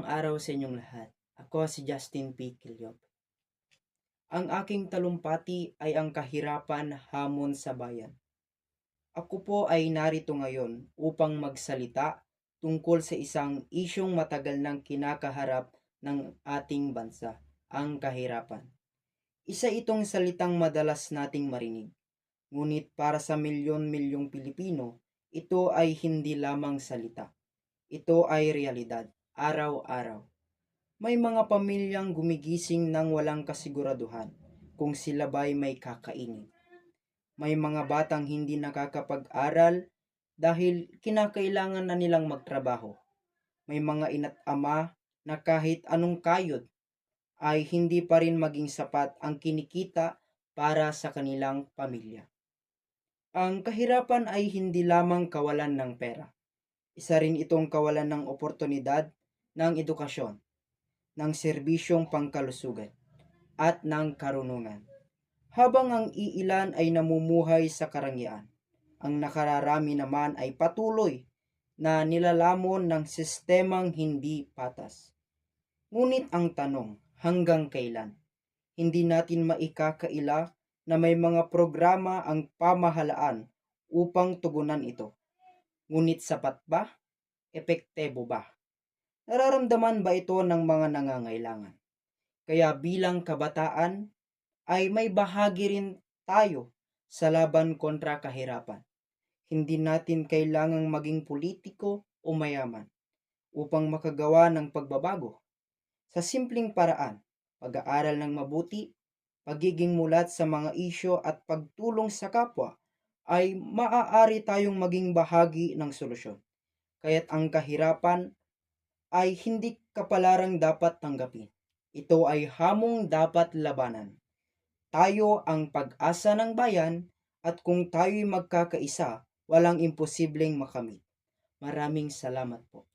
Araw sa inyong lahat. Ako si Justin P. Kilyob. Ang aking talumpati ay ang kahirapan hamon sa bayan. Ako po ay narito ngayon upang magsalita tungkol sa isang isyong matagal nang kinakaharap ng ating bansa, ang kahirapan. Isa itong salitang madalas nating marinig. Ngunit para sa milyon-milyong Pilipino, ito ay hindi lamang salita. Ito ay realidad, araw-araw. May mga pamilyang gumigising ng walang kasiguraduhan kung sila ba'y may kakainin. May mga batang hindi nakakapag-aral dahil kinakailangan na nilang magtrabaho. May mga ina't ama na kahit anong kayod ay hindi pa rin maging sapat ang kinikita para sa kanilang pamilya. Ang kahirapan ay hindi lamang kawalan ng pera. Isa rin itong kawalan ng oportunidad ng edukasyon, ng serbisyong pangkalusugan, at ng karunungan. Habang ang iilan ay namumuhay sa karangyaan, ang nakararami naman ay patuloy na nilalamon ng sistemang hindi patas. Ngunit ang tanong, hanggang kailan? Hindi natin maikakaila na may mga programa ang pamahalaan upang tugunan ito. Ngunit sapat ba? Epektibo ba? Nararamdaman ba ito ng mga nangangailangan? Kaya bilang kabataan ay may bahagi rin tayo sa laban kontra kahirapan. Hindi natin kailangang maging politiko o mayaman upang makagawa ng pagbabago. Sa simpleng paraan, pag-aaral ng mabuti, pagiging mulat sa mga isyo at pagtulong sa kapwa ay maaari tayong maging bahagi ng solusyon. Kaya't ang kahirapan ay hindi kapalarang dapat tanggapin. Ito ay hamong dapat labanan. Tayo ang pag-asa ng bayan at kung tayo'y magkakaisa, walang imposibleng makamit. Maraming salamat po.